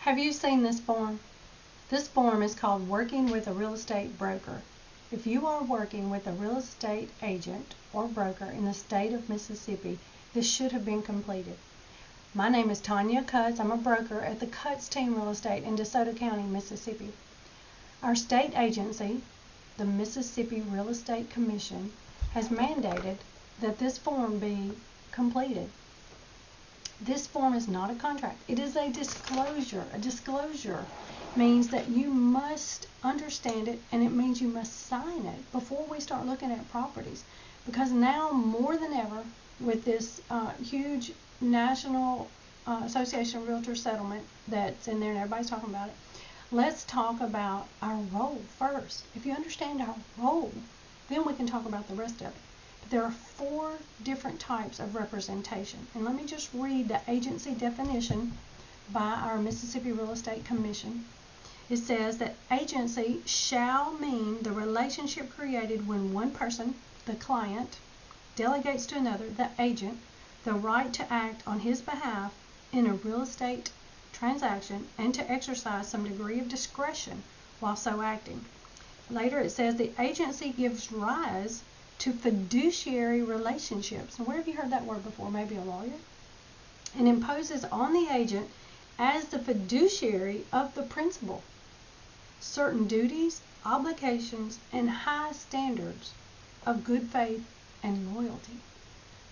Have you seen this form? This form is called Working with a Real Estate Broker. If you are working with a real estate agent or broker in the state of Mississippi, this should have been completed. My name is Tanya Cutts. I'm a broker at the Cutts Team Real Estate in DeSoto County, Mississippi. Our state agency, the Mississippi Real Estate Commission, has mandated that this form be completed. This form is not a contract. It is a disclosure. A disclosure means that you must understand it, and it means you must sign it before we start looking at properties. Because now, more than ever, with this huge National Association of Realtors settlement that's in there and everybody's talking about it, let's talk about our role first. If you understand our role, then we can talk about the rest of it. There are 4 different types of representation. And let me just read the agency definition by our Mississippi Real Estate Commission. It says that agency shall mean the relationship created when one person, the client, delegates to another, the agent, the right to act on his behalf in a real estate transaction and to exercise some degree of discretion while so acting. Later it says the agency gives rise to fiduciary relationships. And where have you heard that word before? Maybe a lawyer. And imposes on the agent as the fiduciary of the principal certain duties, obligations, and high standards of good faith and loyalty.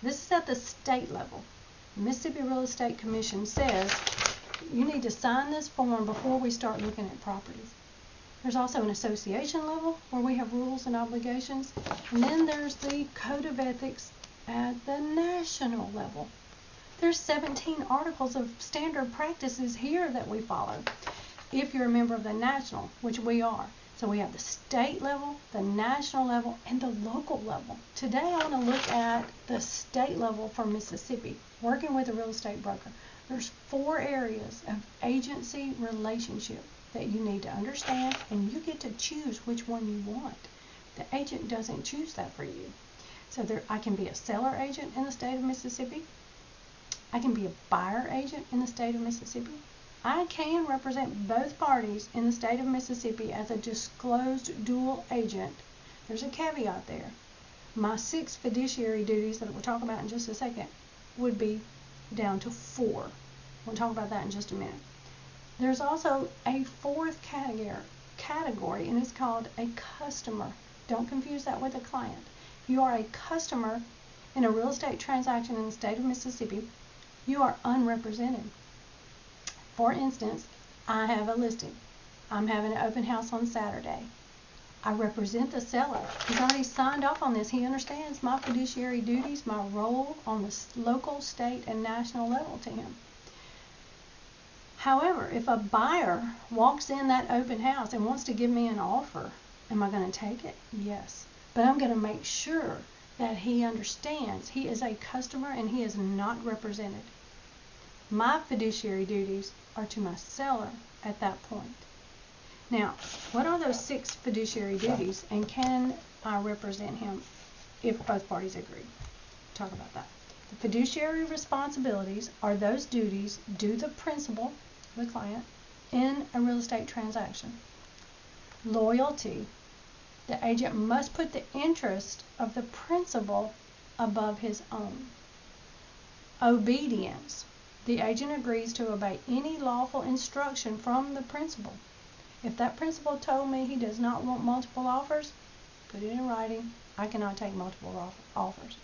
This is at the state level. The Mississippi Real Estate Commission says you need to sign this form before we start looking at properties. There's also an association level where we have rules and obligations. And then there's the Code of Ethics at the national level. There's 17 articles of standard practices here that we follow if you're a member of the national, which we are. So we have the state level, the national level, and the local level. Today I want to look at the state level for Mississippi, working with a real estate broker. There's 4 areas of agency relationship that you need to understand, and you get to choose which one you want. The agent doesn't choose that for you. So I can be a seller agent in the state of Mississippi. I can be a buyer agent in the state of Mississippi. I can represent both parties in the state of Mississippi as a disclosed dual agent. There's a caveat there. My 6 fiduciary duties that we'll talk about in just a second would be down to 4. We'll talk about that in just a minute. There's also a 4th category, and it's called a customer. Don't confuse that with a client. If you are a customer in a real estate transaction in the state of Mississippi, you are unrepresented. For instance, I have a listing. I'm having an open house on Saturday. I represent the seller. He's already signed off on this. He understands my fiduciary duties, my role on the local, state, and national level to him. However, if a buyer walks in that open house and wants to give me an offer, am I going to take it? Yes. But I'm going to make sure that he understands he is a customer and he is not represented. My fiduciary duties are to my seller at that point. Now, what are those 6 fiduciary duties, and can I represent him if both parties agree? Talk about that. The fiduciary responsibilities are those duties due the principal, the client, in a real estate transaction. Loyalty. The agent must put the interest of the principal above his own. Obedience. The agent agrees to obey any lawful instruction from the principal. If that principal told me he does not want multiple offers, put it in writing. I cannot take multiple offers.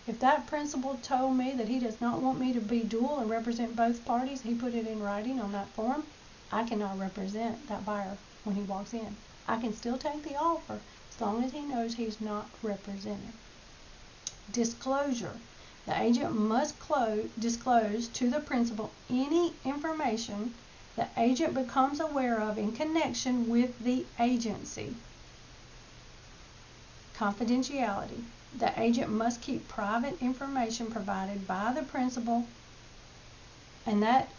If that principal told me that he does not want me to be dual and represent both parties, he put it in writing on that form, I cannot represent that buyer when he walks in. I can still take the offer as long as he knows he's not represented. Disclosure. The agent must disclose to the principal any information the agent becomes aware of in connection with the agency. Confidentiality. The agent must keep private information provided by the principal, and that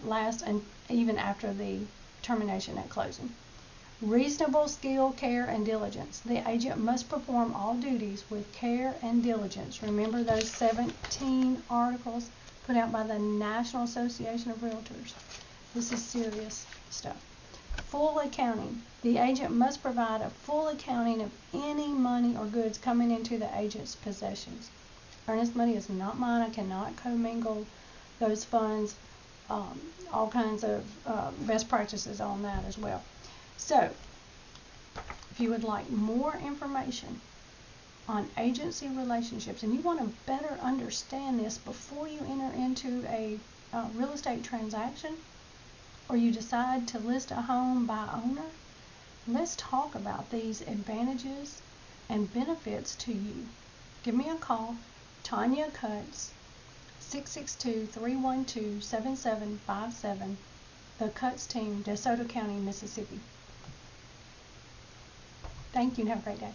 lasts even after the termination at closing. Reasonable skill, care, and diligence. The agent must perform all duties with care and diligence. Remember those 17 articles put out by the National Association of Realtors. This is serious stuff. Full accounting. The agent must provide a full accounting of any money or goods coming into the agent's possessions. Earnest money is not mine. I cannot commingle those funds. All kinds of best practices on that as well. So, if you would like more information on agency relationships and you want to better understand this before you enter into a real estate transaction, or you decide to list a home by owner, let's talk about these advantages and benefits to you. Give me a call, Tanya Cutts, 662-312-7757, the Cutts team, DeSoto County, Mississippi. Thank you and have a great day.